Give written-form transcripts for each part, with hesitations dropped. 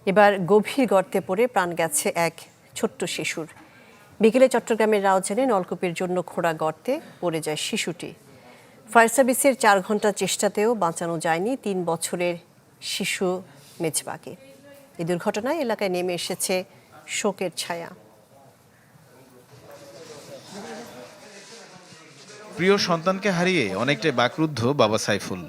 এবার গভীর গর্তে পড়ে প্রাণ গেছে এক ছোট্ট শিশুর। বিকেলে চট্টগ্রামের রাউজানে নলকূপের জন্য খোঁড়া গর্তে পড়ে যায় শিশুটি। ফায়ার সার্ভিসের 4 ঘন্টা চেষ্টাতেও বাঁচানো যায়নি 3 বছরের শিশু মেজবাকে। এই দুর্ঘটনায় এলাকায় নেমে এসেছে শোকের ছায়া। প্রিয় সন্তানকে হারিয়ে অনেকটাই বাকরুদ্ধ বাবা সাইফুল।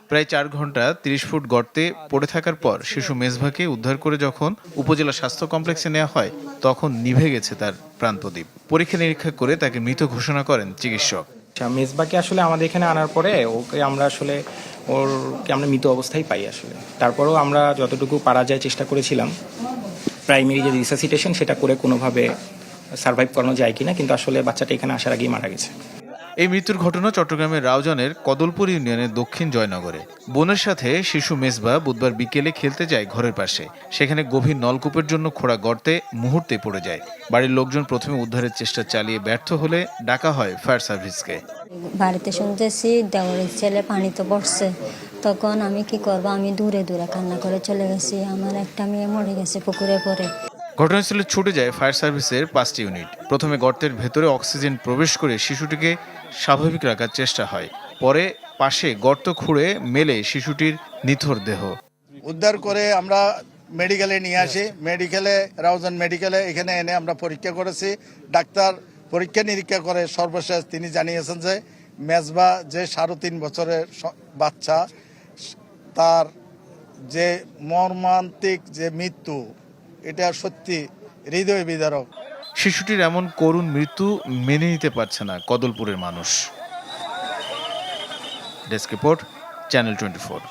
প্রায় 4 ঘন্টা 30 ফুট গর্তে পড়ে থাকার পর শিশু মেজবাকে উদ্ধার করে যখন উপজেলা স্বাস্থ্য কমপ্লেক্সে নেওয়া হয় তখন নিভে গেছে তার প্রাণপ্রদীপ। পরীক্ষা নিরীক্ষা করে তাকে মৃত ঘোষণা করেন চিকিৎসক। মেজবাকে আসলে আমাদের এখানে আনার পরে ওকে আমরা আসলে ওরকে আমরা মৃত অবস্থায় পাই আসলে। তারপরেও আমরা যতটুকু পারা যায় চেষ্টা করেছিলাম প্রাইমারি যে রিসাসিটেশন সেটা করে কোনোভাবে সার্ভাইভ করানো যায় কিনা, কিন্তু আসলে বাচ্চাটা এখানে আসার আগেই মারা গেছে। এই মৃত্যুর ঘটনা চট্টগ্রামের রাউজানের কদলপুর ইউনিয়নের দক্ষিণ জয়নগরে। বোনের সাথে শিশু মেজবা বুধবার বিকেলে খেলতে যায় ঘরের পাশে। সেখানে গভীর নলকূপের জন্য খোঁড়া গর্তে মুহূর্তে পড়ে যায়। বাড়ির লোকজন প্রথমে উদ্ধারের চেষ্টা চালিয়ে ব্যর্থ হলে ডাকা হয় ফায়ার সার্ভিসকে। বাড়িতে শুনতেছি দেওয়ারের ছেলে পানিতে পড়ছে, তখন আমি কি করব, আমি দূরে দূরে কান্না করে চলে গেছি। আমার একটা মেয়ে মরে গেছে পুকুরে পড়ে। ঘটনাস্থলে ছুটে যায় ফায়ার সার্ভিসের 5টি ইউনিট। প্রথমে গর্তের ভেতরে অক্সিজেন প্রবেশ করে শিশুটিকে স্বাভাবিক রাখার চেষ্টা হয়। পরে পাশে গর্ত খুঁড়ে মেলে শিশুটির নিথর দেহ উদ্ধার করে আমরা মেডিকেলে নিয়ে আসি। রাউজান মেডিকেলে এখানে এনে আমরা পরীক্ষা করেছি। ডাক্তার পরীক্ষা নিরীক্ষা করে সর্বশেষ তিনি জানিয়েছেন যে মেজবা যে 3.5 বছরের বাচ্চা, তার যে মর্মান্তিক যে মৃত্যু, এটা সত্যি হৃদয় বিদারক। শিশুটির এমন করুণ মৃত্যু মেনে নিতে পারছে না কদলপুরের মানুষ। Desk report, channel 24।